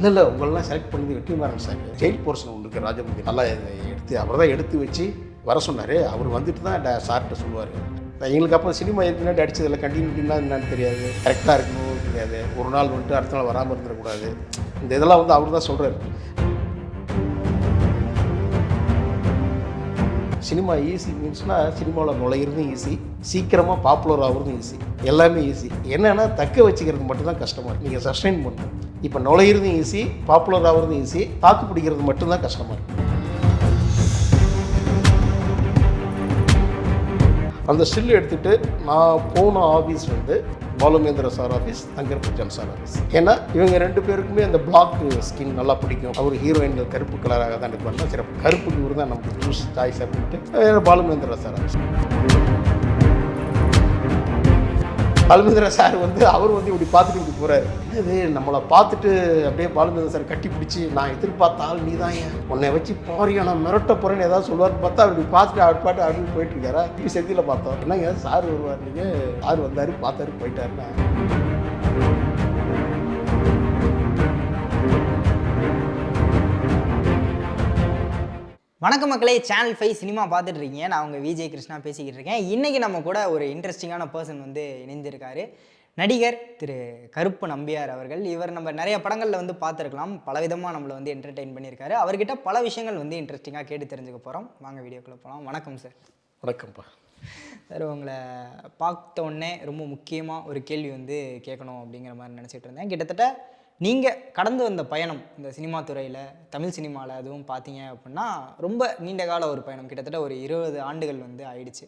இல்லை உங்களெல்லாம் செலக்ட் பண்ணி வெற்றிமாறன் சார் ஜெயில் போர்ஷன் ஒன்று இருக்குது ராஜமுந்தி நல்லா எடுத்து அவர் தான் எடுத்து வச்சு வர சொன்னார். அவர் வந்துட்டு தான் சார்கிட்ட சொல்லுவார். எங்களுக்கு அப்போ சினிமா ஏற்கனவே அடித்ததில்லை, கண்டினியூட்டினா என்னன்னு தெரியாது, கரெக்டாக இருக்கணும் தெரியாது, ஒரு நாள் வந்துட்டு அடுத்த நாள் வராமல் இருந்துடக்கூடாது, இந்த இதெல்லாம் வந்து அவர் தான் சொல்கிறார். சினிமா ஈஸி மீன்ஸ்னால் சினிமாவில் நுழையிறதும் ஈஸி, சீக்கிரமாக பாப்புலர் ஆகுறதும் ஈஸி, எல்லாமே ஈஸி. என்னென்னா தக்க வச்சுக்கிறது மட்டும்தான் கஷ்டமாக இருக்குது. நீங்கள் சஸ்டைன் பண்ணணும். இப்போ நுழையிறதும் ஈஸி, பாப்புலர் ஆகுறதும் ஈஸி, தாக்கு பிடிக்கிறது மட்டும்தான் கஷ்டமாக இருக்குது. அந்த ஸ்டில் எடுத்துகிட்டு நான் போன ஆஃபீஸ் வந்து Balu Mahendra sir office, Thankar Bachan sir office. ஏன்னா இவங்க ரெண்டு பேருக்குமே அந்த பிளாக் ஸ்கின் நல்லா பிடிக்கும். அவர் ஹீரோயின்கள் கருப்பு கலராக தான் எடுப்பாங்க. சிறப்பு கருப்புக்கு இவர் தான் நமக்கு சூஸ் சாய்ஸ் அப்படின்ட்டு Balu Mahendra sir office. Balu Mahendra sir வந்து அவர் வந்து இப்படி பார்த்துட்டு இப்படி போகிறாரு. இது நம்மளை பார்த்துட்டு அப்படியே பாலுமேந்திர சார் கட்டி பிடிச்சி, நான் எதிர்பார்த்த ஆள் நீ தான், ஏன் உன்னை வச்சு பாரியா நான் மிரட்ட போகிறேன்னு ஏதாவது சொல்லுவார்னு பார்த்தா அப்படி பார்த்துட்டு அவர் பாட்டு அப்படின்னு போயிட்டு இருக்காரா. இப்படி செந்தியில் பார்த்தோம். என்னங்க சார் வருவார், நீங்கள் சார் வந்தார் பார்த்தாரு போயிட்டாருன்னா. வணக்கம் மக்களே, சேனல் 5 சினிமா பார்த்துட்டு இருக்கீங்க. நான் உங்கள் விஜய் கிருஷ்ணா பேசிக்கிட்டு இருக்கேன். இன்றைக்கி நம்ம கூட ஒரு இன்ட்ரெஸ்டிங்கான பர்சன் வந்து இணைந்திருக்காரு. நடிகர் திரு கருப்பு நம்பியார் அவர்கள். இவர் நம்ம நிறைய படங்களில் வந்து பார்த்துருக்கலாம், பலவிதமாக நம்மளை வந்து என்டர்டெயின் பண்ணியிருக்காரு. அவர்கிட்ட பல விஷயங்கள் வந்து இன்ட்ரெஸ்டிங்காக கேட்டு தெரிஞ்சுக்க போகிறோம். வாங்க வீடியோக்குள்ளே போகலாம். வணக்கம் சார். வணக்கம்ப்பா சார், உங்களை பார்த்த உடனே ரொம்ப முக்கியமாக ஒரு கேள்வி வந்து கேட்கணும் அப்படிங்கிற மாதிரி நினச்சிட்டு இருந்தேன். கிட்டத்தட்ட நீங்கள் கடந்து வந்த பயணம் இந்த சினிமா துறையில், தமிழ் சினிமாவில் அதுவும் பார்த்தீங்க அப்படின்னா ரொம்ப நீண்ட கால ஒரு பயணம், கிட்டத்தட்ட ஒரு 20 ஆண்டுகள் வந்து ஆயிடுச்சு.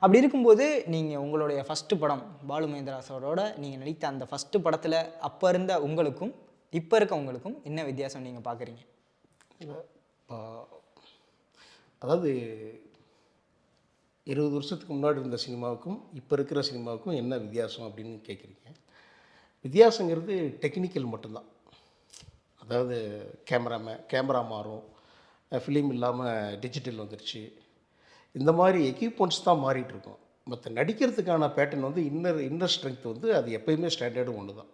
அப்படி இருக்கும்போது நீங்கள் உங்களுடைய ஃபஸ்ட்டு படம் பாலுமேந்திரா சாரோட நீங்கள் நடித்த அந்த ஃபஸ்ட்டு படத்தில் அப்போ இருந்த உங்களுக்கும் இப்போ இருக்க உங்களுக்கும் என்ன வித்தியாசம் நீங்கள் பார்க்குறீங்க? அதாவது 20 வருஷத்துக்கு முன்னாடி இருந்த சினிமாவுக்கும் இப்போ இருக்கிற சினிமாவுக்கும் என்ன வித்தியாசம் அப்படின்னு கேட்குறீங்க. வித்தியாசங்கிறது டெக்னிக்கல் மட்டும்தான். அதாவது கேமரா மாறும், ஃபிலிம் இல்லாமல் டிஜிட்டல் வந்துருச்சு, இந்த மாதிரி எக்யூப்மெண்ட்ஸ் தான் மாறிட்டுருக்கோம். மற்ற நடிக்கிறதுக்கான பேட்டர்ன் வந்து இன்னர் ஸ்ட்ரென்த் வந்து அது எப்போயுமே ஸ்டாண்டர்டும் ஒன்று தான்.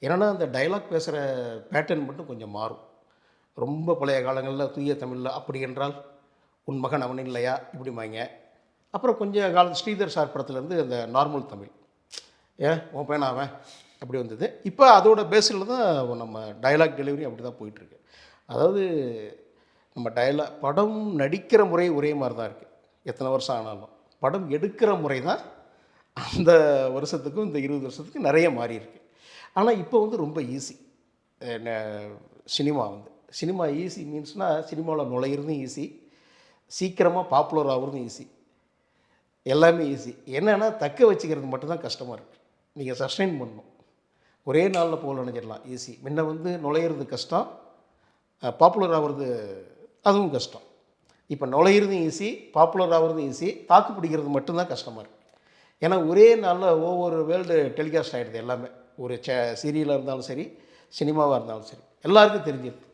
ஏன்னா அந்த டைலாக் பேசுகிற பேட்டர்ன் மட்டும் கொஞ்சம் மாறும். ரொம்ப பழைய காலங்களில் தூய தமிழில் அப்படி என்றால் உன் மகன் அவன் இல்லையா இப்படிமாங்க. அப்புறம் கொஞ்சம் காலம் ஸ்ரீதர் சார் படத்துலேருந்து அந்த நார்மல் தமிழ், ஏன் உன் பையன் அவன் அப்படி வந்தது. இப்போ அதோட பேஸில் தான் நம்ம டைலாக் டெலிவரி அப்படி தான் போயிட்டுருக்கு. அதாவது நம்ம படம் நடிக்கிற முறை ஒரே மாதிரி தான் இருக்குது எத்தனை வருஷம் ஆனாலும். படம் எடுக்கிற முறை தான் அந்த வருஷத்துக்கும் இந்த 20 வருஷத்துக்கும் நிறைய மாறி இருக்குது. ஆனால் இப்போ வந்து ரொம்ப ஈஸி. சினிமா ஈஸி மீன்ஸ்னால் சினிமாவில் நுழையிறதும் ஈஸி, சீக்கிரமாக பாப்புலர் ஆகுறதும் ஈஸி, எல்லாமே ஈஸி. என்னென்னா தக்க வச்சுக்கிறது மட்டும்தான் கஷ்டமாக இருக்குது. நீங்கள் சஸ்டைன் பண்ணணும். ஒரே நாளில் போல் நினைச்சிடலாம் ஈஸி. முன்ன வந்து நுழையிறது கஷ்டம், பாப்புலர் ஆகிறது அதுவும் கஷ்டம். இப்போ நுழையிறதும் ஈஸி, பாப்புலர் ஆகிறதும் ஈஸி, தாக்கு பிடிக்கிறது மட்டும்தான் கஷ்டமாக இருக்குது. ஏன்னா ஒரே நாளில் ஒவ்வொரு வேர்ல்டு டெலிகாஸ்ட் ஆகிடுது எல்லாமே. ஒரு சீரியலாக இருந்தாலும் சரி, சினிமாவாக இருந்தாலும் சரி, எல்லாருக்கும் தெரிஞ்சிருக்கு.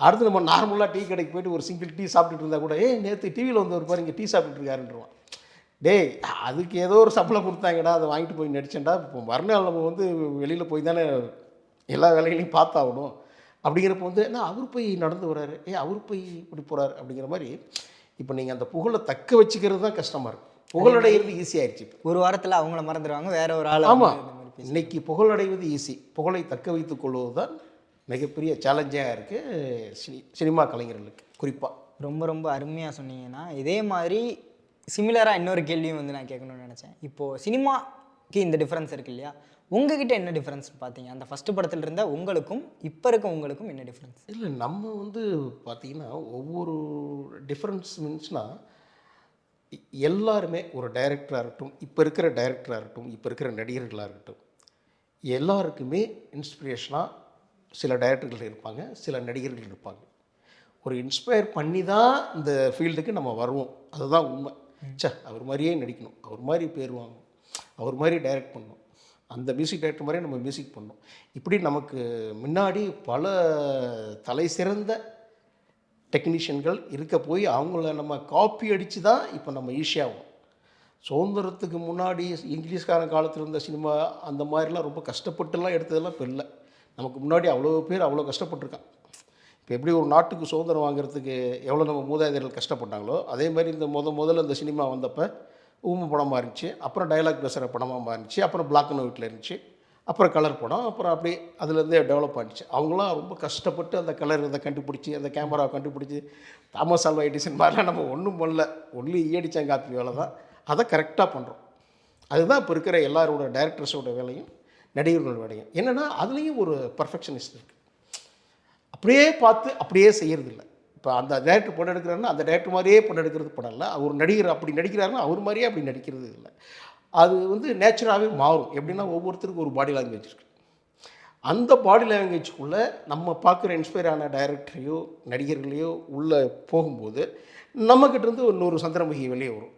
அடுத்து நம்ம நார்மலாக டீ கடைக்கு போய்ட்டு ஒரு சிங்கிள் டீ சாப்பிட்டுட்டு இருந்தால் கூட நேற்று டிவியில் வந்து ஒரு பாரு இங்கே டீ சாப்பிட்டுட்டு இருக்காருன்றான். டேய், அதுக்கு ஏதோ ஒரு சம்பளம் கொடுத்தாங்கடா, அதை வாங்கிட்டு போய் நடிச்சேன்டா. இப்போ மறுநாள் நம்ம வந்து வெளியில் போய் தானே எல்லா வேலைகளையும் பார்த்தாகணும். அப்படிங்கிறப்ப வந்து அவர் போய் நடந்து வர்றாரு, அவர் போய் இப்படி போகிறார் அப்படிங்கிற மாதிரி. இப்போ நீங்கள் அந்த புகழை தக்க வச்சுக்கிறது தான் கஷ்டமாக இருக்குது. புகழடைகிறது ஈஸியாகிடுச்சு. ஒரு வாரத்தில் அவங்கள மறந்துடுவாங்க, வேற ஒரு ஆள். ஆமாம், இன்றைக்கி புகழடைவது ஈஸி, புகழை தக்க வைத்துக் கொள்வது தான் மிகப்பெரிய சேலஞ்சாக இருக்குது சினிமா கலைஞர்களுக்கு குறிப்பாக. ரொம்ப ரொம்ப அருமையாக சொன்னீங்கன்னா, இதே மாதிரி சிமிலராக இன்னொரு கேள்வியும் வந்து நான் கேட்கணும்னு நினச்சேன். இப்போது சினிமாக்கு இந்த டிஃப்ரென்ஸ் இருக்குது இல்லையா, உங்ககிட்ட என்ன டிஃப்ரென்ஸ் பார்த்தீங்க? அந்த ஃபஸ்ட்டு படத்தில் இருந்த உங்களுக்கும் இப்போ இருக்க உங்களுக்கும் என்ன டிஃப்ரென்ஸ்? இல்லை, நம்ம வந்து பார்த்திங்கன்னா ஒவ்வொரு டிஃப்ரென்ஸ் மீன்ஸ்னால் எல்லாருமே ஒரு டைரக்டராக இருக்கட்டும், இப்போ இருக்கிற டைரக்டராக இருக்கட்டும், இப்போ இருக்கிற நடிகர்களாக இருக்கட்டும், எல்லாருக்குமே இன்ஸ்பிரேஷனாக சில டைரக்டர்கள் இருப்பாங்க, சில நடிகர்கள் இருப்பாங்க. ஒரு இன்ஸ்பயர் பண்ணி தான் இந்த ஃபீல்டுக்கு நம்ம வருவோம். அதுதான் உண்மை. அவர் மாதிரியே நடிக்கணும், அவர் மாதிரி பேர் வாங்கணும், அவர் மாதிரி டைரக்ட் பண்ணணும், அந்த மியூசிக் டைரக்டர் மாதிரியே நம்ம மியூசிக் பண்ணணும். இப்படி நமக்கு முன்னாடி பல தலை சிறந்த டெக்னீஷியன்கள் இருக்க போய் அவங்கள நம்ம காப்பி அடித்து தான் இப்போ நம்ம ஈஸியாகும். சுதந்திரத்துக்கு முன்னாடி இங்கிலீஷ்காரன் காலத்தில் இருந்த சினிமா அந்த மாதிரிலாம் ரொம்ப கஷ்டப்பட்டுலாம் எடுத்ததெல்லாம் இப்போ இல்லை. நமக்கு முன்னாடி அவ்வளோ பேர் அவ்வளோ கஷ்டப்பட்டுருக்கான். இப்போ எப்படி ஒரு நாட்டுக்கு சுதந்திரம் வாங்குறதுக்கு எவ்வளோ நம்ம மூதாதையர்கள் கஷ்டப்பட்டாங்களோ, அதே மாதிரி இந்த முதல்ல இந்த சினிமா வந்தப்போ ஊம படமாக இருந்துச்சு, அப்புறம் டயலாக் பேசுகிற படமாக மாறிச்சு, அப்புறம் பிளாக் அண்ட் ஒயிட்டில் இருந்துச்சு, அப்புறம் கலர் படம், அப்புறம் அப்படியே அதுலேருந்தே டெவலப் ஆகிடுச்சு. அவங்களாம் ரொம்ப கஷ்டப்பட்டு அந்த கலர் இதை கண்டுபிடிச்சி, அந்த கேமராவை கண்டுபிடிச்சி, தாமஸ் ஆல்வா எடிசன் மாதிரிலாம் நம்ம ஒன்றும் பண்ணல, ஒன்லி ஈயடிச்சாங்காப்பி வேலை தான். அதை கரெக்டாக பண்ணுறோம். அதுதான் இப்போ இருக்கிற எல்லாரோட டைரக்டர்ஸோட வேலையும் நடிகர்களோட வேலையும். என்னென்னா அதுலேயும் ஒரு பர்ஃபெக்ஷனிஸ்ட் இருக்குது. அப்படியே பார்த்து அப்படியே செய்கிறதில்ல. இப்போ அந்த டேரக்டர் படம் எடுக்கிறாருன்னா அந்த டேரக்டர் மாதிரியே படம் எடுக்கிறது படம் இல்லை. ஒரு நடிகர் அப்படி நடிக்கிறாருன்னா அவர் மாதிரியே அப்படி நடிக்கிறது இல்லை. அது வந்து நேச்சுராகவே மாறும். எப்படின்னா ஒவ்வொருத்தருக்கும் ஒரு பாடி லாங்குவேஜ் இருக்குது. அந்த பாடி லாங்குவேஜுக்குள்ளே நம்ம பார்க்குற இன்ஸ்பயர் ஆன டைரக்டரையோ நடிகர்களையோ உள்ளே போகும்போது நம்மக்கிட்டேருந்து இன்னொரு சந்திரமுகி வெளியே வரும்.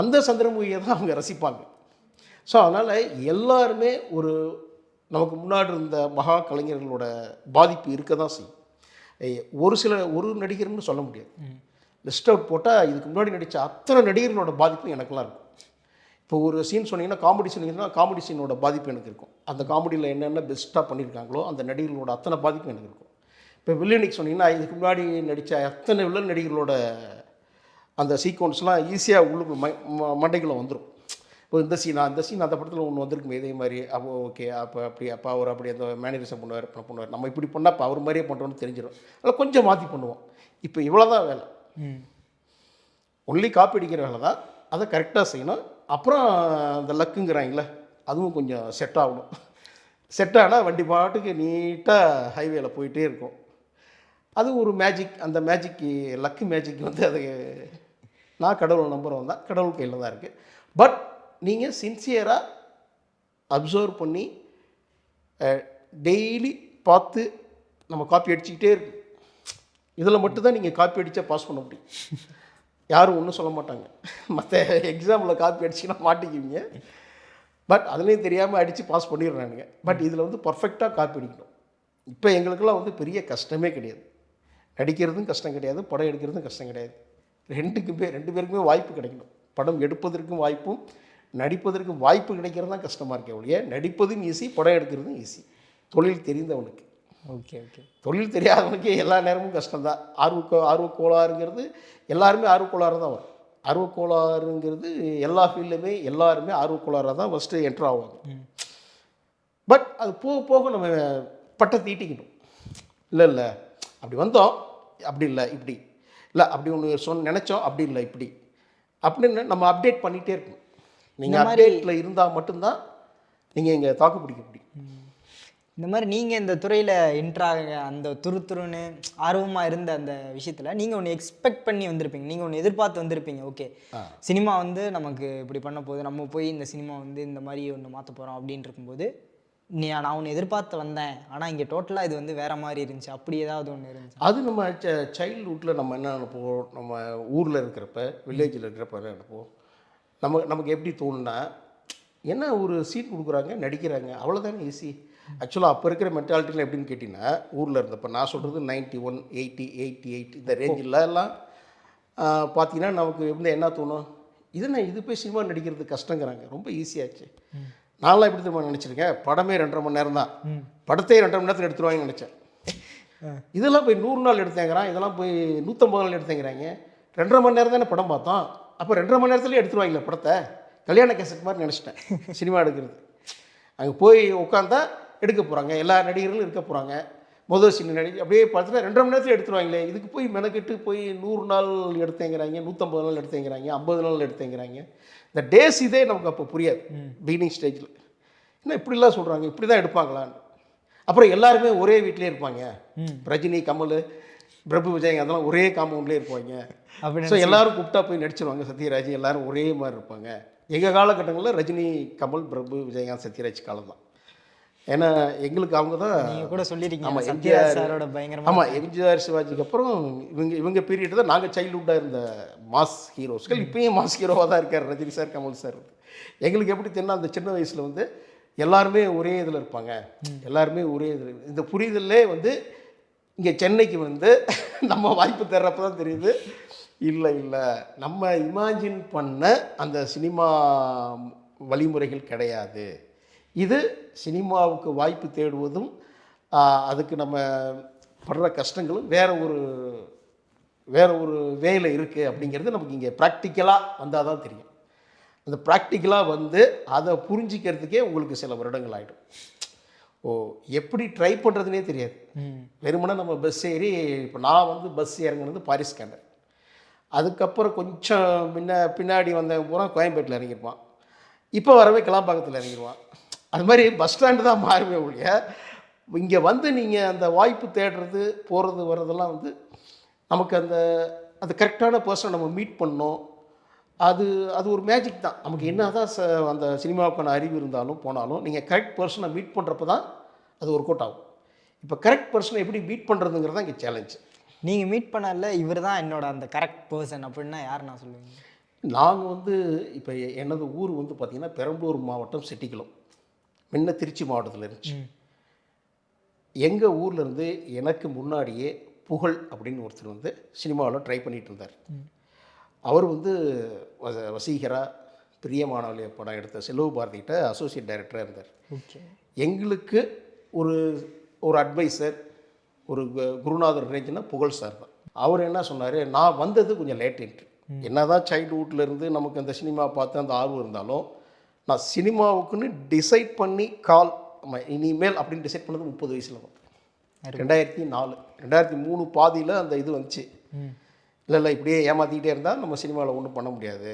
அந்த சந்திரமுகியை தான் அவங்க ரசிப்பாங்க. ஸோ அதனால் எல்லாருமே நமக்கு முன்னாடி இருந்த மகா கலைஞர்களோட பாதிப்பு இருக்க தான் செய்யும். ஒரு நடிகர்னு சொல்ல முடியாது. லிஸ்ட் அவுட் போட்டால் இதுக்கு முன்னாடி நடித்த அத்தனை நடிகர்களோட பாதிப்பும் எனக்கெல்லாம் இருக்கும். இப்போ ஒரு சீன் சொன்னீங்கன்னா, காமெடி சொன்னீங்கன்னா, காமெடி சீனோட பாதிப்பு எனக்கு இருக்கும். அந்த காமெடியில் என்னென்ன பெஸ்ட்டாக பண்ணியிருக்காங்களோ அந்த நடிகர்களோட அத்தனை பாதிப்பும் எனக்கு இருக்கும். இப்போ வில்லனிக்கு சொன்னீங்கன்னா, இதுக்கு முன்னாடி நடித்த அத்தனை வில்லன் நடிகர்களோட அந்த சீக்வன்ஸ்லாம் ஈஸியாக உள்ளுக்கு மண்டைக்குள்ளே வந்துடும். இப்போ இந்த சீன் அந்த படத்தில் ஒன்று வந்திருக்குமே இதே மாதிரி, அப்போ ஓகே, அப்போ அவர் அப்படி அந்த மேனரிசம் பண்ணுவார், நம்ம இப்படி பண்ணால் இப்போ அவர் மாதிரியே பண்ணுறோன்னு தெரிஞ்சிடும். அதில் கொஞ்சம் மாற்றி பண்ணுவோம். இப்போ இவ்வளோ தான் வேலை. ஒன்லி காப்பி அடிக்கிற வேலை தான். அதை கரெக்டாக செய்யணும். அப்புறம் அந்த லக்குங்கிறாங்களே, அதுவும் கொஞ்சம் செட் ஆகணும். செட் ஆனால் வண்டி பாட்டுக்கு நீட்டாக ஹைவேல போயிட்டே இருக்கும். அது ஒரு மேஜிக். அந்த மேஜிக்கு லக்கு மேஜிக் வந்து அது நான் கடவுள் நம்புகிறவன் தான், கடவுள் கையில் தான் இருக்குது. பட் நீங்கள் சின்சியராக அப்சர்வ் பண்ணி டெய்லி பார்த்து நம்ம காப்பி அடிச்சுக்கிட்டே இருக்கு. இதில் மட்டும்தான் நீங்கள் காப்பி அடித்தா பாஸ் பண்ண முடியும். யாரும் ஒன்றும் சொல்ல மாட்டாங்க. மற்ற எக்ஸாமில் காப்பி அடிச்சுன்னா மாட்டிக்குவீங்க. பட் அதுலேயும் தெரியாமல் அடித்து பாஸ் பண்ணிடுறானுங்க. பட் இதில் வந்து பர்ஃபெக்டாக காப்பி அடிக்கணும். இப்போ எங்களுக்கெல்லாம் வந்து பெரிய கஷ்டமே கிடையாது. நடிக்கிறதும் கஷ்டம் கிடையாது, படம் எடுக்கிறதும் கஷ்டம் கிடையாது. ரெண்டு பேருக்குமே வாய்ப்பு கிடைக்கணும். படம் எடுப்பதற்கும் வாய்ப்பும் நடிப்பதற்கும் வாய்ப்பு கிடைக்கிறது தான் கஷ்டமாக இருக்கே ஒழிய, நடிப்பதும் ஈஸி, படம் எடுக்கிறதும் ஈஸி தொழில் தெரிந்தவனுக்கு. ஓகே. தொழில் தெரியாதவனுக்கு எல்லா நேரமும் கஷ்டம்தான். ஆர்வக்கோளாறுங்கிறது எல்லாருமே ஆர்வக்கோளாறு தான் வரும். ஆர்வக்கோளாறுங்கிறது எல்லா ஃபீல்டுமே எல்லாருமே ஆர்வக்கோளாறாக தான் ஃபஸ்ட்டு என்ட்ரு ஆவாங்க. பட் அது போக போக நம்ம பட்டத்தை ஈட்டிக்கணும். இல்லை அப்படி வந்தோம், அப்படி இல்லை இப்படி இல்லை, அப்படி ஒன்று நினச்சோம், அப்படி இல்லை இப்படி அப்படின்னு நம்ம அப்டேட் பண்ணிகிட்டே இருக்கணும். நீங்கள் அப்டேட்டில் இருந்தால் மட்டும்தான் நீங்கள் இங்கே தாக்கு பிடிக்க முடியும். இந்த மாதிரி நீங்கள் இந்த துறையில் என்ட்ராக அந்த துருன்னு ஆர்வமாக இருந்த அந்த விஷயத்தில் நீங்கள் ஒன்று எக்ஸ்பெக்ட் பண்ணி வந்திருப்பீங்க, நீங்கள் ஒன்று எதிர்பார்த்து வந்திருப்பீங்க. ஓகே, சினிமா வந்து நமக்கு இப்படி பண்ண போகுது, நம்ம போய் இந்த சினிமா வந்து இந்த மாதிரி ஒன்று மாற்ற போகிறோம் அப்படின்னு இருக்கும்போது நான் ஒன்று எதிர்பார்த்து வந்தேன், ஆனால் இங்கே டோட்டலாக இது வந்து வேறு மாதிரி இருந்துச்சு, அப்படி ஏதாவது ஒன்று இருந்துச்சு? அது நம்ம சைல்ட்ஹுட்டில் நம்ம என்ன நினைப்போம், நம்ம ஊரில் இருக்கிறப்ப வில்லேஜில் இருக்கிறப்ப என்ன நினைப்போம், நமக்கு எப்படி தோணுன்னா, என்ன ஒரு சீட் கொடுக்குறாங்க, நடிக்கிறாங்க, அவ்வளோதானே ஈஸி. ஆக்சுவலாக அப்போ இருக்கிற மென்டாலிட்டியில் எப்படின்னு கேட்டிங்கன்னா, ஊரில் இருந்தப்போ நான் சொல்கிறது 91, 80, 88 இந்த ரேஞ்சில் எல்லாம் பார்த்தீங்கன்னா நமக்கு எப்படி என்ன தோணும், இது போய் சினிமா நடிக்கிறது கஷ்டங்கிறாங்க, ரொம்ப ஈஸியாச்சு. நான்லாம் எப்படி தெரியுமா நினச்சிருக்கேன், படமே 2.5 மணி நேரம் தான், படத்தையே 2.5 மணி நேரத்தில் எடுத்துருவாங்கன்னு நினச்சேன். இதெல்லாம் போய் 100 நாள் எடுத்தேங்கிறான், இதெல்லாம் போய் 150 நாள் எடுத்தேங்கிறாங்க. 2.5 மணி நேரம் தானே படம் பார்த்தோம், அப்போ 2.5 மணி நேரத்துலேயே எடுத்துருவாங்களே படத்தை, கல்யாண கேசட் மாதிரி நினச்சிட்டேன் சினிமா எடுக்கிறது. அங்கே போய் உட்காந்தா எடுக்க போகிறாங்க, எல்லா நடிகர்களும் இருக்க போகிறாங்க, முதல் சின்ன நடிகை அப்படியே பார்த்துட்டா 2.5 மணி நேரத்தில் எடுத்துருவாங்களே, இதுக்கு போய் மெனக்கெட்டு போய் 100 நாள் எடுத்தேங்கிறாங்க, 150 நாள் எடுத்தேங்கிறாங்க, 50 நாள் எடுத்தேங்கிறாங்க. இந்த டேஸ் இதே நமக்கு அப்போ புரியாது பிகினிங் ஸ்டேஜில். என்ன இப்படிலாம் சொல்கிறாங்க, இப்படி தான் எடுப்பாங்களான்னு. அப்புறம் எல்லாருமே ஒரே வீட்டிலே இருப்பாங்க, ரஜினி, கமல், பிரபு, விஜய் அதெல்லாம் ஒரே காம்பவுண்ட்லேயே இருப்பாங்க. ஸோ எல்லோரும் கூப்பிட்டா போய் நடிச்சிருவாங்க, சத்யராஜ் எல்லோரும் ஒரே மாதிரி இருப்பாங்க. எங்கள் காலகட்டங்களில் ரஜினி, கமல், பிரபு, விஜயகாந்த், சத்யராஜ் காலம் தான். ஏன்னா எங்களுக்கு அவங்க தான் நீங்கள் கூட சொல்லியிருக்கீங்க. ஆமாம், எம்ஜிஆர் சாரோட பயங்கரமாக. ஆமாம், எம்ஜிஆர், சிவாஜிக்கு அப்புறம் இவங்க பீரியட் தான் நாங்கள் சைல்ட்ஹுட்டாக இருந்த மாஸ் ஹீரோஸ்கள். இப்போயும் மாஸ் ஹீரோவாக தான் இருக்கார் ரஜினி சார், கமல் சார். எங்களுக்கு எப்படி தெரியும், அந்த சின்ன வயசில் வந்து எல்லாருமே ஒரே இதில் இருப்பாங்க, எல்லாருமே ஒரே இதில், இந்த புரிதலே வந்து இங்கே சென்னைக்கு வந்து நம்ம வாய்ப்பு தர்றப்ப தான் தெரியுது, இல்லை நம்ம இமேஜின் பண்ண அந்த சினிமா வழிமுறைகள் கிடையாது. இது சினிமாவுக்கு வாய்ப்பு தேடுவதும் அதுக்கு நம்ம படுற கஷ்டங்களும் வேற ஒரு வேலை இருக்குது அப்படிங்கிறது நமக்கு இங்கே ப்ராக்டிக்கலாக வந்தால் தான் தெரியும். அந்த ப்ராக்டிக்கலாக வந்து அதை புரிஞ்சிக்கிறதுக்கே உங்களுக்கு சில வருடங்கள் ஆகிடும். எப்படி ட்ரை பண்ணுறதுனே தெரியாது. வெறுமனே நம்ம பஸ் ஏறி, இப்போ நான் வந்து பஸ் இறங்குனது பாரிஸ் கேண்டர். அதுக்கப்புறம் கொஞ்சம் பின்னாடி வந்தவன் பூரா கோயம்பேட்டில் இறங்கியிருப்பான். இப்போ வரவே கிளாம்பாக்கத்தில் இறங்கிடுவான். அது மாதிரி பஸ் ஸ்டாண்டு தான் மாறுமே ஒழிய, இங்கே வந்து நீங்கள் அந்த வாய்ப்பு தேடுறது போகிறது வர்றதெல்லாம் வந்து நமக்கு அந்த கரெக்டான பர்சனை நம்ம மீட் பண்ணோம். அது ஒரு மேஜிக் தான். நமக்கு என்ன தான் அந்த சினிமாவுக்கான அறிவு இருந்தாலும் போனாலும் நீங்கள் கரெக்ட் பர்சனை மீட் பண்ணுறப்ப தான் அது ஒர்க் அவுட் ஆகும். இப்போ கரெக்ட் பர்சனை எப்படி மீட் பண்ணுறதுங்கிறது தான் இங்கே சேலஞ்சு. நீங்கள் மீட் பண்ணல இவர் தான் என்னோட அந்த கரெக்ட் பர்சன் அப்படின்னா யார் நான் சொல்லுவீங்க? நாங்கள் வந்து இப்போ எனது ஊர் வந்து பார்த்திங்கன்னா பெரம்பலூர் மாவட்டம் செட்டிக்குளம், முன்ன திருச்சி மாவட்டத்தில் இருந்துச்சு. எங்கள் ஊர்லேருந்து எனக்கு முன்னாடியே புகழ் அப்படின்னு ஒருத்தர் வந்து சினிமாவில் ட்ரை பண்ணிகிட்டு இருந்தார். அவர் வந்து வசீகரா, பிரியமானவளிய படம் எடுத்த செல்வ பாரதிகிட்ட அசோசியேட் டைரக்டராக இருந்தார். எங்களுக்கு ஒரு அட்வைசர், ஒரு குருநாதர் ரேஞ்சுனா புகழ் சார் தான். அவர் என்ன சொன்னார், நான் வந்தது கொஞ்சம் லேட் என்ட்ரி. என்ன தான் சைல்டுஹுட்லேருந்து நமக்கு அந்த சினிமா பார்த்து அந்த ஆர்வம் இருந்தாலும், நான் சினிமாவுக்குன்னு டிசைட் பண்ணி இனிமேல் அப்படின்னு டிசைட் பண்ணது 30 வயசில் தான். 2004 2003 பாதியில் அந்த இது வந்துச்சு. இல்லை இப்படியே ஏமாற்றிக்கிட்டே இருந்தால் நம்ம சினிமாவில் ஒன்றும் பண்ண முடியாது,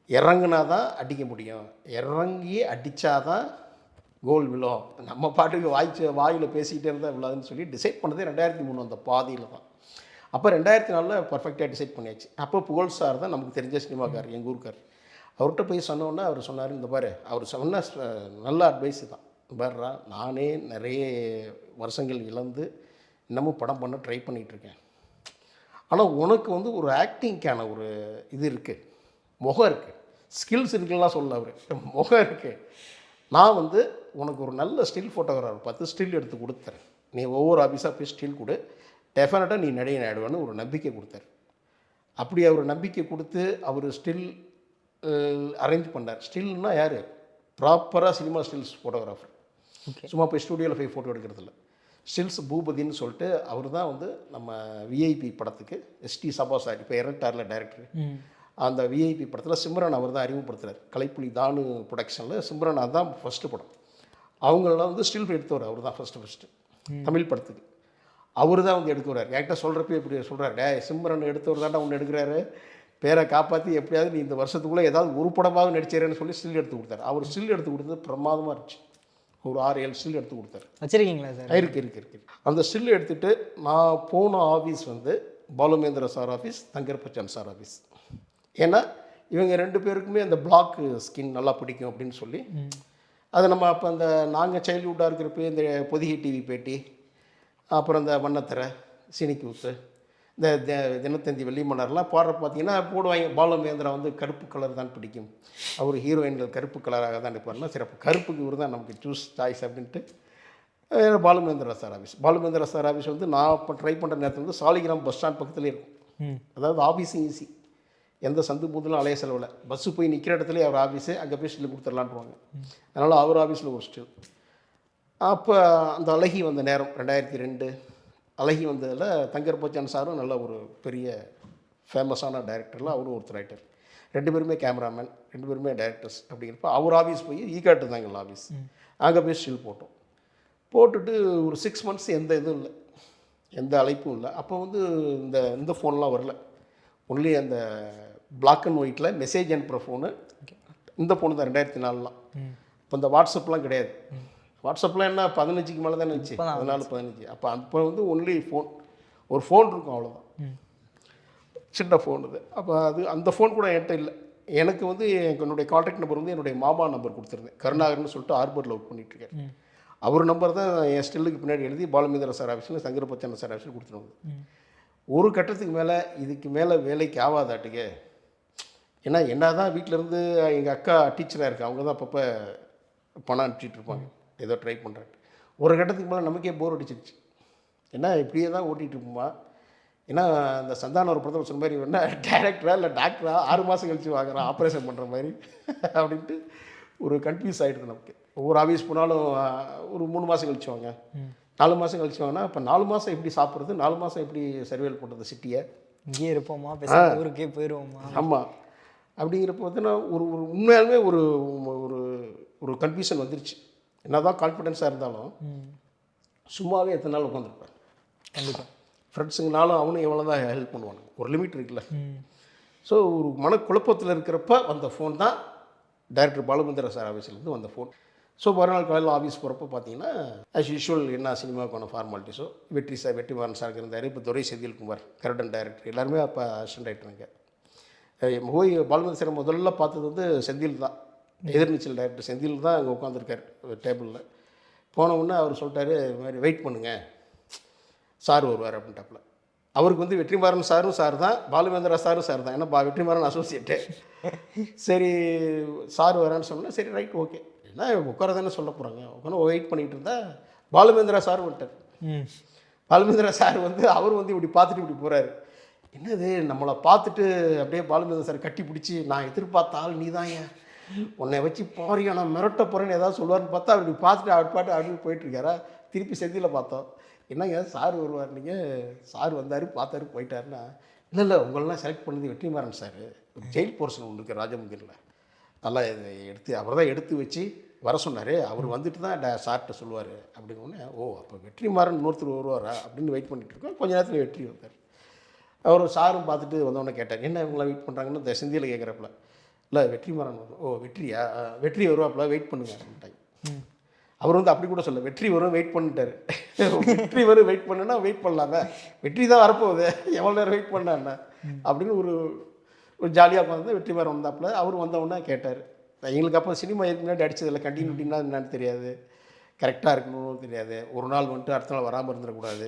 இறங்குனா தான் அடிக்க முடியும், இறங்கி அடித்தாதான் கோல் விழும், நம்ம பாட்டுக்கு வாயில் பேசிக்கிட்டே இருந்தால் விழாதுன்னு சொல்லி டிசைட் பண்ணதே 2003 அந்த பாதியில் தான். அப்போ 2004 பர்ஃபெக்டாக டிசைட் பண்ணியாச்சு. அப்போ புகழ் சார் தான் நமக்கு தெரிஞ்ச சினிமாக்கார், எங்கள் ஊருக்கார். அவர்கிட்ட போய் சொன்னோன்னே அவர் சொன்னார், இந்த பாரு, அவர் சொன்ன நல்ல அட்வைஸு தான். பாருடா, நானே நிறைய வருஷங்கள் இழந்து இன்னமும் படம் பண்ண ட்ரை பண்ணிகிட்ருக்கேன். ஆனால் உனக்கு வந்து ஒரு ஆக்டிங்க்கான ஒரு இது இருக்குது, முகம் இருக்குது, ஸ்கில்ஸ் இருக்குலாம் சொல்ல அவர், முகம் இருக்குது. நான் வந்து உனக்கு ஒரு நல்ல ஸ்டில் ஃபோட்டோகிராஃபர் பார்த்து ஸ்டில் எடுத்து கொடுத்துறேன், நீ ஒவ்வொரு ஆஃபீஸாக போய் ஸ்டில் கொடு, டெஃபினட்டாக நீ நடிகை ஆயிடுவேன்னு ஒரு நம்பிக்கை கொடுத்தார். அப்படி அவர் நம்பிக்கை கொடுத்து அவர் ஸ்டில் அரேஞ்ச் பண்ணார். ஸ்டில்னா யார், ப்ராப்பராக சினிமா ஸ்டில்ஸ் ஃபோட்டோகிராஃபர், சும்மா போய் ஸ்டூடியோவில் போய் ஃபோட்டோ எடுக்கிறதில்ல. ஸ்டில்ஸ் பூபதின்னு சொல்லிட்டு அவர் தான் வந்து நம்ம விஐபி படத்துக்கு எஸ்டி சபா சார் இப்போ இறந்துட்டாரில் டைரக்டர், அந்த விஐபி படத்தில் சிம்ரன் அவர் தான் அறிமுகப்படுத்துகிறார். கலைப்புலி தானு ப்ரொடக்ஷனில் சிம்ரன் அதுதான் ஃபஸ்ட்டு படம். அவங்களெலாம் வந்து ஸ்டில் எடுத்தவர் அவர் தான் ஃபஸ்ட்டு தமிழ் படத்துக்கு. அவர் தான் வந்து எடுக்க வர்றார். என்கிட்ட சொல்கிறப்ப இப்படி சொல்கிறார், சிம்ரன் எடுத்தவர் தாண்டா ஒன்று எடுக்கிறாரு, பேரை காப்பாற்றி எப்படியாவது நீ இந்த வருஷத்துக்குள்ளே ஏதாவது ஒரு படமாவது நடிச்சிடறேன்னு சொல்லி ஸ்டில் எடுத்து கொடுத்தாரு. அவர் ஸ்டில் எடுத்து கொடுத்தது பிரமாதமாக இருந்துச்சு. ஒரு 6-7 ஸ்டில் எடுத்து கொடுத்தாரு. வச்சுருக்கீங்களா சார்? இருக்கு. அந்த ஸ்டில் எடுத்துகிட்டு நான் போன ஆஃபீஸ் வந்து Balu Mahendra sir office, Thangar Bachan sir office. ஏன்னா இவங்க 2 பேருக்குமே அந்த பிளாக் ஸ்கின் நல்லா பிடிக்கும் அப்படின்னு சொல்லி அதை நம்ம அப்போ அந்த நாங்கள் சைல்ட்ஹுட்டாக இருக்கிறப்ப இந்த பொதிகை டிவி பேட்டி, அப்புறம் இந்த வண்ணத்திரை, சினிக்கூத்து, இந்த தினத்தந்தி வெள்ளி மலர்லாம் போடுற பார்த்தீங்கன்னா போடுவாங்க, பாலுமேந்திரா வந்து கருப்பு கலர் தான் பிடிக்கும், அவர் ஹீரோயின்கள் கருப்பு கலராக தான் இருப்பார்னா, சிறப்பு கருப்புக்கு இவர் தான் நமக்கு சாய்ஸ் அப்படின்ட்டு பாலுமேந்திரா சார் ஆஃபீஸ் வந்து நான் இப்போ ட்ரை பண்ணுற நேரத்தில் வந்து சாலிகிராம் பஸ் ஸ்டாண்ட் பக்கத்துலேயே இருக்கும். அதாவது ஆஃபீஸும் ஈஸி, எந்த சந்து பூந்தலும் அலைய செலவில், பஸ்ஸு போய் நிற்கிற இடத்துலேயே அவர் ஆஃபீஸு, அங்கே போய் ஸ்டில் கொடுத்துடலான்ட்டுருவாங்க. அதனால் அவர் ஆஃபீஸில் ஒரு ஸ்டில். அப்போ அந்த அழகி வந்த நேரம் 2002 அழகி வந்ததில் தங்கர்பச்சான் சாரும் நல்ல ஒரு பெரிய ஃபேமஸான டைரக்டரில் அவரும் ஒருத்தர் ரைட்டர், 2 பேருமே கேமராமேன், 2 பேருமே டைரக்டர்ஸ். அப்படிங்கிறப்ப அவர் ஆஃபீஸ் போய் ஈகாட்டு தாங்க ஆஃபீஸ், அங்கே போய் ஸ்டில் போட்டுட்டு ஒரு 6 months எந்த இதுவும் இல்லை, எந்த அழைப்பும் இல்லை. அப்போ வந்து இந்த ஃபோன்லாம் வரல, ஒன்லி அந்த பிளாக் அண்ட் ஒயிட்டில் மெசேஜ் அனுப்புகிற ஃபோனு இந்த ஃபோனு தான் 2004. இப்போ இந்த வாட்ஸ்அப்லாம் கிடையாது. வாட்ஸ்அப்லாம் என்ன 15க்கு மேலே தானே இருந்துச்சு, 14-15. அப்போ வந்து ஒன்லி ஃபோன், ஒரு ஃபோன் இருக்கும் அவ்வளோதான், சின்ன ஃபோன் இது. அப்போ அந்த ஃபோன் கூட என்கிட்ட இல்லை. எனக்கு வந்து என்னுடைய கான்டாக்ட் நம்பர் வந்து என்னுடைய மாமா நம்பர் கொடுத்துருந்தேன், கருணாகர்னு சொல்லிட்டு ஆர்பரில் ஒர்க் பண்ணிகிட்ருக்காரு. அவர் நம்பர் தான் என் ஸ்டில்லுக்கு பின்னாடி எழுதி பாலுமேந்திர சார் ஆஃபீஸில் தங்கர்பச்சான் சார் ஆஃபீஸில் கொடுத்துருவாங்க. ஒரு கட்டத்துக்கு மேலே இதுக்கு மேலே வேலைக்கு ஆகாதாட்டுக்கு, ஏன்னா என்ன தான் வீட்டிலேருந்து எங்கள் அக்கா டீச்சராக இருக்குது, அவங்க தான் அப்பப்போ பணம் அனுப்பிச்சிட்டு இருப்பாங்க, ஏதோ ட்ரை பண்ணுறாங்க. ஒரு கட்டத்துக்கு மேலே நமக்கே போர் அடிச்சிருச்சு, ஏன்னா இப்படியே தான் ஓட்டிகிட்டு இருப்போமா. ஏன்னா அந்த சந்தானம் ஒரு படத்தில் சொன்ன மாதிரி என்ன டேரக்டரா இல்லை டாக்டரா 6 மாதம் கழிச்சு வாங்குறான் ஆப்ரேஷன் பண்ணுற மாதிரி அப்படின்ட்டு ஒரு கன்ஃபியூஸ் ஆகிடுது நமக்கு. ஒவ்வொரு ஆஃபீஸ் போனாலும் ஒரு 3 மாதம் கழிச்சு வாங்க, 4 மாதம் கழிச்சு வாங்கன்னா, இப்போ 4 மாதம் எப்படி சாப்பிட்றது, 4 மாதம் எப்படி சர்வேல் பண்ணுறது சிட்டியை? இங்கேயே இருப்போமா, பேசாம ஊருக்கே போயிடுவோமா? ஆமாம். அப்படிங்கிறப்ப பார்த்தீங்கன்னா ஒரு ஒரு உண்மையாலுமே ஒரு ஒரு ஒரு கன்ஃபியூஷன் வந்துருச்சு. என்ன தான் கான்ஃபிடென்ஸாக இருந்தாலும் சும்மாவே எத்தனை நாள் உட்காந்துருப்பேன். கண்டிப்பாக. ஃப்ரெண்ட்ஸுங்கனாலும் அவனும் எவ்வளோ தான் ஹெல்ப் பண்ணுவானுங்க, ஒரு லிமிட் இருக்குல்ல. ஸோ ஒரு மனக்குழப்பத்தில் இருக்கிறப்ப வந்த ஃபோன் தான் டைரக்டர் பாலுமந்திர சார் ஆஃபீஸ்லேருந்து வந்த ஃபோன். ஸோ மறுநாள் காலையில் ஆஃபீஸ் போகிறப்ப பார்த்தீங்கன்னா ஆஸ் யூஷுவல் என்ன சினிமாவுக்கான ஃபார்மாலிட்டிஸோ வெற்றி சார், வெற்றிமாறன் சார் இருந்தார். இப்போ துரை செந்தில்குமார் கரடன் டைரக்டர், எல்லாருமே அப்போ அசிஸ்டன்ட் டைரக்டருங்க. போய் பாலுமந்திர சார் முதல்ல பார்த்தது வந்து செந்தில் தான், எதிர்நீச்சல் டைரக்டர் செந்தில் தான் அங்கே உட்காந்துருக்கார் டேபிளில். போன உடனே அவர் சொல்லிட்டாரு, இது மாதிரி வெயிட் பண்ணுங்கள், சார் வருவார் அப்படின்ட்டாப்புல. அவருக்கு வந்து வெற்றிமாறன் சாரும் சார் தான், பாலுமேந்திரா சாரும் சார் தான். ஏன்னா வெற்றிமாறன் அசோசியேட்டு. சரி சார் வரான்னு சொன்னால் சரி ரைட் ஓகே, ஏன்னா உட்கார தானே சொல்ல போகிறாங்க. உட்காந்து வெயிட் பண்ணிகிட்டு இருந்தால் பாலுமேந்திரா சார் வந்துட்டார். பாலுமேந்திரா சார் வந்து அவர் வந்து இப்படி பார்த்துட்டு இப்படி போகிறாரு. என்னது நம்மளை பார்த்துட்டு அப்படியே பாலுமேந்திரா சார் கட்டி பிடிச்சி, நான் எதிர்பார்த்த ஆள் நீ தான், ஏன் உன்னை வச்சு பாரியா நான் மிரட்ட போகிறேன்னு ஏதாவது சொல்லுவார்னு பார்த்தா அப்படி பார்த்துட்டு அவர் பாட்டு அப்படின்னு போயிட்டுருக்காரா. திருப்பி செந்தியில் பார்த்தோம், என்னங்க சார் வருவார், நீங்கள் சார் வந்தார் பார்த்தாரு போயிட்டாருன்னா, இல்லை உங்களெலாம் செலக்ட் பண்ணது வெற்றிமாறன் சார், ஜெயில் போர்ஷன் ஒன்று இருக்குது ராஜமுந்திரில், நல்லா இதை எடுத்து அவர் தான் எடுத்து வச்சு வர சொன்னார், அவர் வந்துட்டு தான் சார்கிட்ட சொல்லுவார் அப்படின்னு. ஓ அப்போ வெற்றிமாறன் இன்னொருத்தர் வருவாரா அப்படின்னு வெயிட் பண்ணிகிட்டு இருக்கோம். கொஞ்ச நேரத்தில் வெற்றி வந்தார். அவர் சாரும் பார்த்துட்டு வந்தவொடனே கேட்டார், என்ன இவங்களாம் வெயிட் பண்ணுறாங்கன்னு இந்த செந்தியில் கேட்குறப்பல. இல்லை வெற்றிமாறன் வரும். ஓ வெற்றியா, வெற்றி வருவாப்பில் வெயிட் பண்ணுங்க அப்படின்ட்டாங்க. அவர் வந்து அப்படி கூட சொல்ல, வெற்றி வரும் வெயிட் பண்ணிட்டார். வெற்றி வரும் வெயிட் பண்ணுன்னா வெயிட் பண்ணலாங்க, வெற்றி தான் வரப்போகுது, எவ்வளோ நேரம் வெயிட் பண்ணாண்ணா அப்படின்னு ஒரு ஒரு ஜாலியாக உட்காந்து வெற்றிமாறன் வந்தாப்புல. அவர் வந்தவொடனே கேட்டார், எங்களுக்கு அப்போ சினிமா இதுக்கு முன்னாடி அடித்ததில்லை, கண்டினியூட்டின்னா என்னன்னு தெரியாது, கரெக்டாக இருக்கணும்னு தெரியாது, ஒரு நாள் வந்துட்டு அடுத்த நாள் வராமல் இருந்துடக்கூடாது,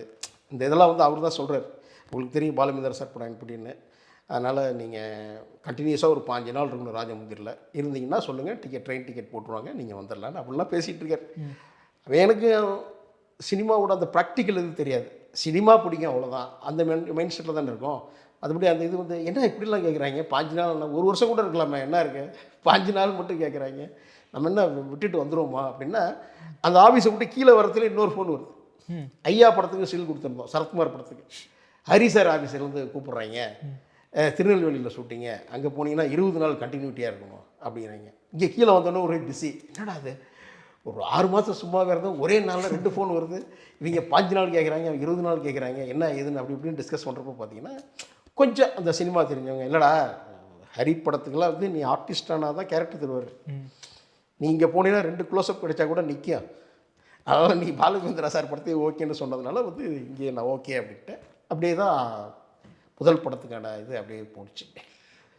இந்த இதெல்லாம் வந்து அவர் தான் சொல்கிறார். உங்களுக்கு தெரியும் பாலுமேந்திர சார் படம் எப்படின்னு, அதனால் நீங்கள் கண்டினியூஸாக ஒரு 5 நாள் இருக்கணும் ராஜமுந்திரில் இருந்தீங்கன்னா சொல்லுங்கள், ட்ரெயின் டிக்கெட் போட்டுருவாங்க, நீங்கள் வந்துடலான்னு அப்படிலாம் பேசிகிட்டு இருக்கார். எனக்கு சினிமாவோட அந்த ப்ராக்டிக்கல் இது தெரியாது, சினிமா பிடிக்கும் அவ்வளோதான், அந்த மைண்ட் செட்டில் தானே இருக்கும். அதுபடி அந்த இது வந்து என்ன இப்படிலாம் கேட்குறாங்க, 5 நாள் ஒரு வருஷம் கூட இருக்கலாமா, என்ன இருக்குது 5 நாள் மட்டும் கேட்குறாங்க, நம்ம என்ன விட்டுட்டு வந்துடுவோமா அப்படின்னா. அந்த ஆஃபீஸை விட்டு கீழே வரத்துல இன்னொரு ஃபோன் வருது. ஐயா படத்துக்கு சீல் கொடுத்துருந்தோம், சரத்குமார் படத்துக்கு. ஹரி சார் ஆஃபீஸர்லேருந்து கூப்பிட்றாங்க, திருநெல்வேலியில் ஷூட்டிங்க, அங்கே போனீங்கன்னா 20 நாள் கண்டினியூட்டியாக இருக்கணும் அப்படிங்கிறாங்க. இங்கே கீழே வந்தோன்னே ஒரே பிஸி, என்னடா அது ஒரு 6 மாதம் சும்மாவே இருந்தோம், ஒரே நாளில் 2 ஃபோன் வருது, இவங்க 5 நாள் கேட்குறாங்க, 20 நாள் கேட்குறாங்க, என்ன ஏதுன்னு அப்படி இப்படின்னு டிஸ்கஸ் பண்ணுறப்போ பார்த்தீங்கன்னா கொஞ்சம் அந்த சினிமா தெரிஞ்சவங்க, இல்லைடா ஹரி படத்துக்கெல்லாம் வந்து நீ ஆர்டிஸ்டானா தான் கேரக்டர் தருவார், நீ இங்கே போனீங்கன்னா 2 க்ளோஸ்அப் கிடைச்சா கூட நிற்கும், அதனால் நீ பாலுமேந்திரா சார் படத்தையும் ஓகேன்னு சொன்னதுனால வந்து இங்கே நான் ஓகே அப்படின்ட்டு அப்படியே தான் முதல் படத்துக்கான இது அப்படியே போச்சு.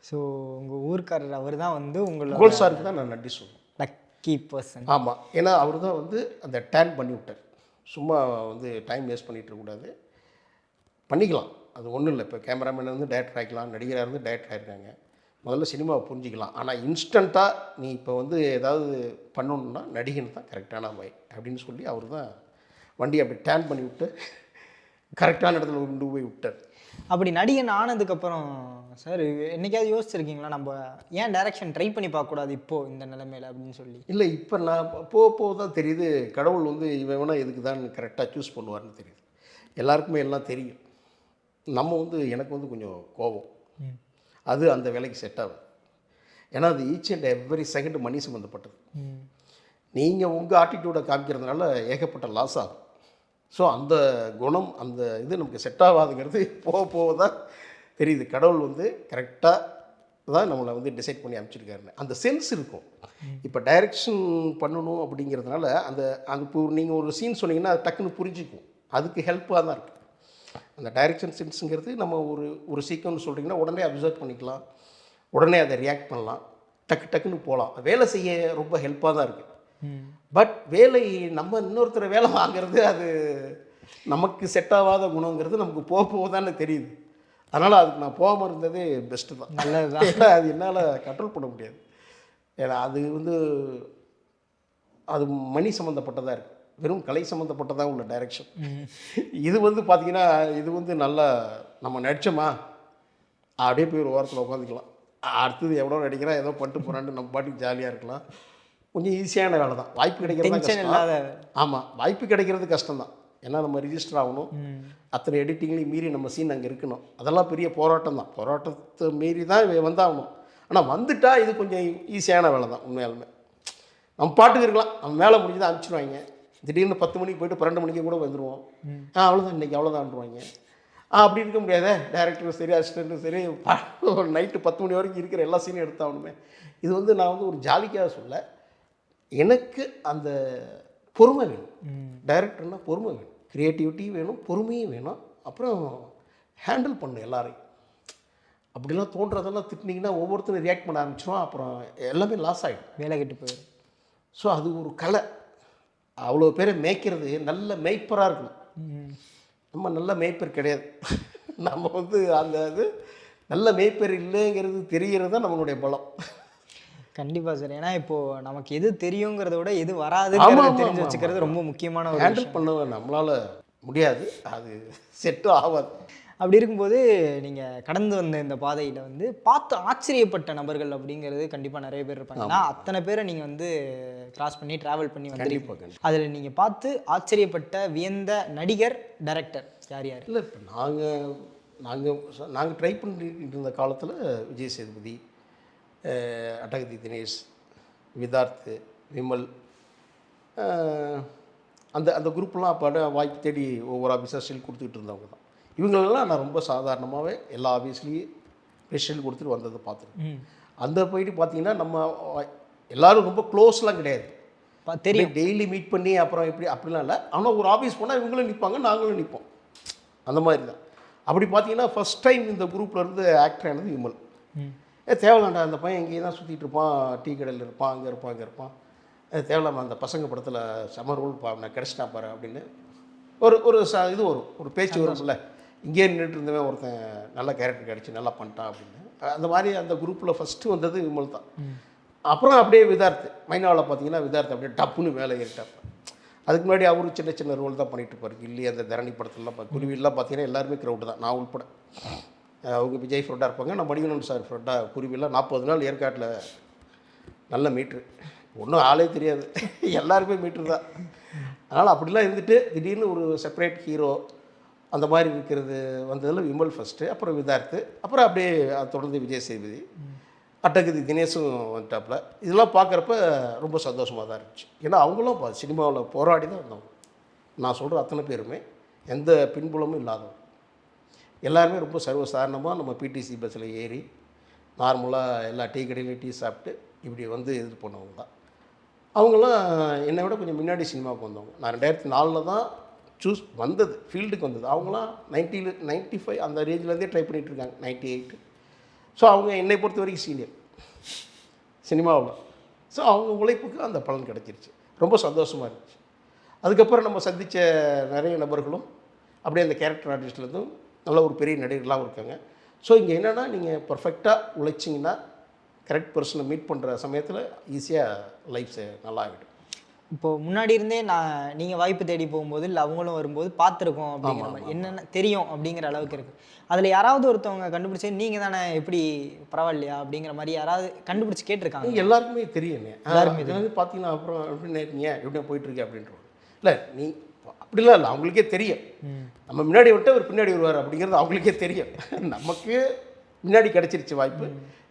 ஸோ உங்கள் ஊர்க்காரர் அவர் தான் வந்து உங்களோட கோல் சாருக்கு தான் நான் நன்றி சொல்லுவேன், லக்கி பர்சன். ஆமாம், ஏன்னா அவர் தான் வந்து அந்த டேன் பண்ணி விட்டார். சும்மா வந்து டைம் வேஸ்ட் பண்ணிகிட்டு இருக்கக்கூடாது, பண்ணிக்கலாம், அது ஒன்றும் இல்லை. இப்போ கேமராமேன் வந்து டைரக்டர் ஆகிக்கலாம், நடிகராக இருந்து டைரக்டர் ஆகிருக்காங்க, முதல்ல சினிமாவை புரிஞ்சிக்கலாம். ஆனால் இன்ஸ்டண்ட்டாக நீ இப்போ வந்து ஏதாவது பண்ணணுன்னா நடிகன் தான் கரெக்டான வை அப்படின்னு சொல்லி அவர் தான் வண்டி அப்படி டேன் பண்ணி விட்டு கரெக்டான இடத்துல கொண்டு போய் விட்டார். அப்படி நடிகன் ஆனதுக்கப்புறம் சார் என்னைக்காவது யோசிச்சிருக்கீங்களா, நம்ம ஏன் டைரக்ஷன் ட்ரை பண்ணி பார்க்கக்கூடாது இப்போது இந்த நிலைமையில் அப்படின்னு சொல்லி? இல்லை, இப்போ நான் போக தான் தெரியுது, கடவுள் வந்து இவன் வேணால் எதுக்கு தான் கரெக்டாக சூஸ் பண்ணுவார்னு தெரியுது. எல்லாருக்குமே எல்லாம் தெரியும். நம்ம வந்து எனக்கு வந்து கொஞ்சம் கோபம், அது அந்த வேலைக்கு செட் ஆகுது. ஏன்னா அது ஈச் அண்ட் எவ்ரி செகண்ட் மணி சம்மந்தப்பட்டது. நீங்கள் உங்கள் ஆட்டிடியூடை காமிக்கிறதுனால ஏகப்பட்ட லாஸ் ஆகும். ஸோ அந்த குணம் அந்த இது நமக்கு செட் ஆகாதுங்கிறது போக தான் தெரியுது. கடவுள் வந்து கரெக்டாக தான் நம்மளை வந்து டிசைட் பண்ணி அனுப்பிச்சிருக்காருன்னு அந்த சென்ஸ் இருக்கும். இப்போ டைரெக்ஷன் பண்ணணும் அப்படிங்கிறதுனால அந்த அந்த இப்போ நீங்கள் ஒரு சீன் சொன்னீங்கன்னா அது டக்குன்னு புரிஞ்சிக்கும், அதுக்கு ஹெல்ப்பாக தான் இருக்குது. அந்த டைரெக்ஷன் சென்ஸுங்கிறது நம்ம ஒரு சீக்வன்ஸ் சொல்கிறீங்கன்னா உடனே அப்சர்வ் பண்ணிக்கலாம், உடனே அதை ரியாக்ட் பண்ணலாம், டக்குன்னு போகலாம், வேலை செய்ய ரொம்ப ஹெல்ப்பாக தான் இருக்குது. பட் வேலை நம்ம இன்னொருத்தர் வேலை வாங்கிறது அது நமக்கு செட் ஆகாத குணங்கிறது நமக்கு போக தானே தெரியுது. அதனால் அதுக்கு நான் போகாமல் இருந்ததே பெஸ்ட்டு தான், நல்லது தான். ஏன்னா அது என்னால் கண்ட்ரோல் பண்ண முடியாது, ஏன்னா அது வந்து அது மணி சம்மந்தப்பட்டதாக இருக்குது, வெறும் கலை சம்மந்தப்பட்டதாக உள்ள டைரெக்ஷன். இது வந்து பார்த்திங்கன்னா இது வந்து நல்லா நம்ம நடித்தோமா அப்படியே போய் ஒரு வாரத்தில் உட்காந்துக்கலாம், அடுத்தது எவ்வளோ நடிக்கிறா ஏதோ பண்ணிட்டு போகிறான்னு நம்ம பாட்டுக்கு ஜாலியாக இருக்கலாம். கொஞ்சம் ஈஸியான வேலை தான். வாய்ப்பு கிடைக்கிறது தான் டென்ஷன் கஷ்டம். இல்லாத. ஆமாம், வாய்ப்பு கிடைக்கிறது கஷ்டம்தான். ஏன்னா நம்ம ரிஜிஸ்டர் ஆகணும், அத்தனை எடிட்டிங்லையும் மீறி நம்ம சீன் அங்கே இருக்கணும். அதெல்லாம் பெரிய போராட்டம் தான். போராட்டத்தை மீறி தான் வந்தாகணும். ஆனால் வந்துட்டா இது கொஞ்சம் ஈஸியான வேலை தான் உண்மையாலுமே. நம்ம பாட்டுக்கு இருக்கலாம், நம்ம வேலை முடிஞ்சு தான் அனுப்பிச்சிடுவாங்க. திடீர்னு 10 மணிக்கு போய்ட்டு 12 மணிக்கு கூட வந்துடுவோம். அவ்வளோதான், இன்றைக்கி அவ்வளோதான்ருவாங்க. அப்படி இருக்க முடியாதே, டேரக்டரும் சரி அசிஸ்டண்ட்டும் சரி நைட்டு 10 மணி வரைக்கும் இருக்கிற எல்லா சீனும் எடுத்தாகணுமே. இது வந்து நான் வந்து ஒரு ஜாலிக்காக சொல்ல, எனக்கு அந்த பொறுமை வேணும். டைரக்டர்னால் பொறுமை வேணும், க்ரியேட்டிவிட்டி வேணும், பொறுமையும் வேணும். அப்புறம் ஹேண்டில் பண்ணணும் எல்லாரையும். அப்படிலாம் தோன்றதெல்லாம் திட்டினீங்கன்னா ஒவ்வொருத்தரும் ரியாக்ட் பண்ண ஆரம்பிச்சிடும். அப்புறம் எல்லாமே லாஸ் ஆகிடும், வேலை கெட்டு போயிடும். ஸோ அது ஒரு கலை. அவ்வளோ பேரை மேய்க்கிறது நல்ல மேய்ப்பராக இருக்கணும். நம்ம நல்ல மேய்ப்பர் கிடையாது. நம்ம வந்து அந்த இது நல்ல மேய்ப்பர் இல்லைங்கிறது தெரிகிறது தான் நம்மளுடைய பலம். கண்டிப்பாக சார். ஏன்னா இப்போது நமக்கு எது தெரியுங்கிறத விட எது வராதுங்கிறத தெரிஞ்சு வச்சுக்கிறது ரொம்ப முக்கியமான ஒரு ஹேண்டில் பண்ண நம்மளால் முடியாது, அது செட்டும் ஆகாது. அப்படி இருக்கும்போது நீங்கள் கடந்து வந்த இந்த பாதையில் வந்து பார்த்து ஆச்சரியப்பட்ட நபர்கள் அப்படிங்கிறது கண்டிப்பாக நிறைய பேர் இருப்பாங்க. ஏன்னா அத்தனை பேரை நீங்கள் வந்து கிராஸ் பண்ணி ட்ராவல் பண்ணி வந்து அதில் நீங்கள் பார்த்து ஆச்சரியப்பட்ட வியந்த நடிகர், டைரக்டர் யார் யார்? இல்லை, இப்போ நாங்கள் ட்ரை பண்ணிட்டு இருந்த காலத்தில் விஜய் சேதுபதி, அட்டகத்தி தினேஷ், விதார்த், விமல், அந்த அந்த குரூப்லாம் அப்போ வாய்ப்பு தேடி ஒவ்வொரு ஆஃபீஸாக ஸ்டில் கொடுத்துக்கிட்டு இருந்தவங்க தான். இவங்களெல்லாம் நான் ரொம்ப சாதாரணமாகவே எல்லா ஆஃபீஸ்லேயும் ஸ்பெஷல் கொடுத்துட்டு வந்ததை பார்த்துருக்கேன். அந்த போயிட்டு பார்த்தீங்கன்னா நம்ம எல்லோரும் ரொம்ப க்ளோஸ்லாம் கிடையாது, தெரியும், டெய்லி மீட் பண்ணி அப்புறம் இப்படி அப்படிலாம் இல்லை. ஆனால் ஒரு ஆஃபீஸ் போனால் இவங்களும் நிற்பாங்க, நாங்களும் நிற்போம், அந்த மாதிரி தான். அப்படி பார்த்தீங்கன்னா ஃபஸ்ட் டைம் இந்த குரூப்பில் இருந்து ஆக்டர் ஆனது விமல். தேவையில்லாண்டா அந்த பையன் இங்கேயே தான் சுற்றிட்டு இருப்பான், டீ கடையில் இருப்பான், அங்கே இருப்பான், இங்கே இருப்பான், தேவையில்லாமல் அந்த பசங்க படத்தில் செம ரோல் நான் கிடச்சிட்டான் பாரு அப்படின்னு ஒரு இது வரும், ஒரு பேச்சு வரும்ல. இங்கேயே நின்றுட்டு இருந்தவன் ஒருத்தன் நல்ல கேரக்டர் கிடச்சி நல்லா பண்ணிட்டான் அப்படின்னு. அந்த மாதிரி அந்த குரூப்பில் ஃபஸ்ட்டு வந்தது விமல் தான். அப்புறம் அப்படியே விதார்த், மைனாவில் பார்த்தீங்கன்னா விதார்த் அப்படியே டப்புன்னு வேலை ஏறிட்டார். அதுக்கு முன்னாடி அவரும் சின்ன சின்ன ரோல் தான் பண்ணிட்டு இருப்பார். கில்லி, அந்த தரணி படத்துலலாம் குருவிலாம் பார்த்தீங்கன்னா எல்லாருமே க்ரௌடு தான், நான் உள்பட. அவங்க விஜய் ஃப்ரெண்டாக இருப்பாங்க, நான் மணிகண்டன் சார் ஃப்ரெண்டாக. குருவிலாம் 40 நாள் ஏற்காட்டில் நல்ல மீட்ரு, ஒன்றும் ஆளே தெரியாது, எல்லாருமே மீட்ரு தான். அதனால் அப்படிலாம் இருந்துட்டு திடீர்னு ஒரு செப்பரேட் ஹீரோ அந்த மாதிரி இருக்கிறது வந்ததில் விமல் ஃபஸ்ட்டு, அப்புறம் விதார்த்து, அப்புறம் அப்படியே தொடர்ந்து விஜய் சேதுபதி, அட்டகத்தி தினேஷும் வந்துட்டாப்புல. இதெல்லாம் பார்க்குறப்ப ரொம்ப சந்தோஷமாக தான் இருந்துச்சு. ஏன்னா அவங்களும் சினிமாவில் போராடி தான் வந்தவங்க. நான் சொல்கிற அத்தனை பேருமே எந்த பின்புலமும் இல்லாதவங்க. எல்லாருமே ரொம்ப சர்வசாதாரணமாக நம்ம பிடிசி பஸ்ஸில் ஏறி நார்மலாக எல்லா டீ கடையிலையும் டீ சாப்பிட்டு இப்படி வந்து இது பண்ணவங்க தான். அவங்களாம் என்னை விட கொஞ்சம் முன்னாடி சினிமாவுக்கு வந்தவங்க. நான் 2004 தான் சூஸ் வந்தது, ஃபீல்டுக்கு வந்தது. அவங்களாம் 95 அந்த ரேஞ்சிலேருந்தே ட்ரை பண்ணிகிட்ருக்காங்க, 98. ஸோ அவங்க என்னை பொறுத்த வரைக்கும் சீனியர் சினிமாவில். ஸோ அவங்க உழைப்புக்கு அந்த பலன் கிடச்சிருச்சு, ரொம்ப சந்தோஷமாக இருந்துச்சு. அதுக்கப்புறம் நம்ம சந்தித்த நிறைய நபர்களும் அப்படியே அந்த கேரக்டர் ஆர்டிஸ்ட்லேருந்தும் நல்ல ஒரு பெரிய நடிகர்களாகவும் இருக்காங்க. ஸோ இங்கே என்னென்னா, நீங்கள் பர்ஃபெக்டாக உழைச்சிங்கன்னா கரெக்ட் பர்சனை மீட் பண்ணுற சமயத்தில் ஈஸியாக லைஃப் நல்லா ஆகிடும். இப்போது முன்னாடி இருந்தே நீங்கள் வாய்ப்பு தேடி போகும்போது இல்லை அவங்களும் வரும்போது பார்த்துருக்கோம் அப்படிங்கிற மாதிரி என்னென்ன தெரியும் அப்படிங்கிற அளவுக்கு இருக்குது. அதில் யாராவது ஒருத்தவங்க கண்டுபிடிச்சி நீங்கள் தானே எப்படி பரவாயில்லையா அப்படிங்கிற மாதிரி யாராவது கண்டுபிடிச்சி கேட்டிருக்காங்க? எல்லாருக்குமே தெரியும், எல்லாருமே வந்து பார்த்தீங்கன்னா அப்புறம் எப்படின்னு இருக்கீங்க, எப்படியா போயிட்டுருக்கு அப்படின்றோம். இல்லை நீ அப்படிலாம் இல்லை, அவங்களுக்கே தெரியும். நம்ம முன்னாடி விட்டு அவர் பின்னாடி வருவார் அப்படிங்கிறது அவங்களுக்கே தெரியும். நமக்கு முன்னாடி கிடச்சிருச்சு வாய்ப்பு,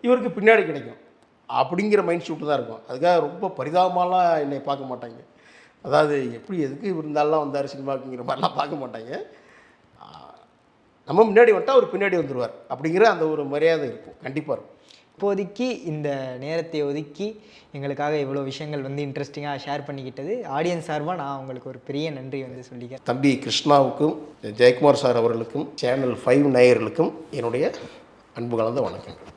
இவருக்கு பின்னாடி கிடைக்கும் அப்படிங்கிற மைண்ட் செட்டு தான் இருக்கும். அதுக்காக ரொம்ப பரிதாபமாலாம் என்னை பார்க்க மாட்டாங்க. அதாவது எப்படி எதுக்கு இருந்தாலும் வந்தார் சினிமாக்குங்கிற மாதிரிலாம் பார்க்க மாட்டாங்க. நம்ம முன்னாடி விட்டால் அவர் பின்னாடி வந்துடுவார் அப்படிங்கிற அந்த ஒரு மரியாதை இருக்கும், கண்டிப்பாக இருக்கும். இப்போதைக்கு இந்த நேரத்தை ஒதுக்கி எங்களுக்காக இவ்வளோ விஷயங்கள் வந்து இன்ட்ரெஸ்டிங்காக ஷேர் பண்ணிக்கிட்டது ஆடியன்ஸ் சார்பாக நான் உங்களுக்கு ஒரு பெரிய நன்றி வந்து சொல்லிக்கிறேன். தம்பி கிருஷ்ணாவுக்கும் ஜெயக்குமார் சார் அவர்களுக்கும் சேனல் 5 நேயர்களுக்கும் என்னுடைய அன்பு கலந்த வணக்கங்கள்.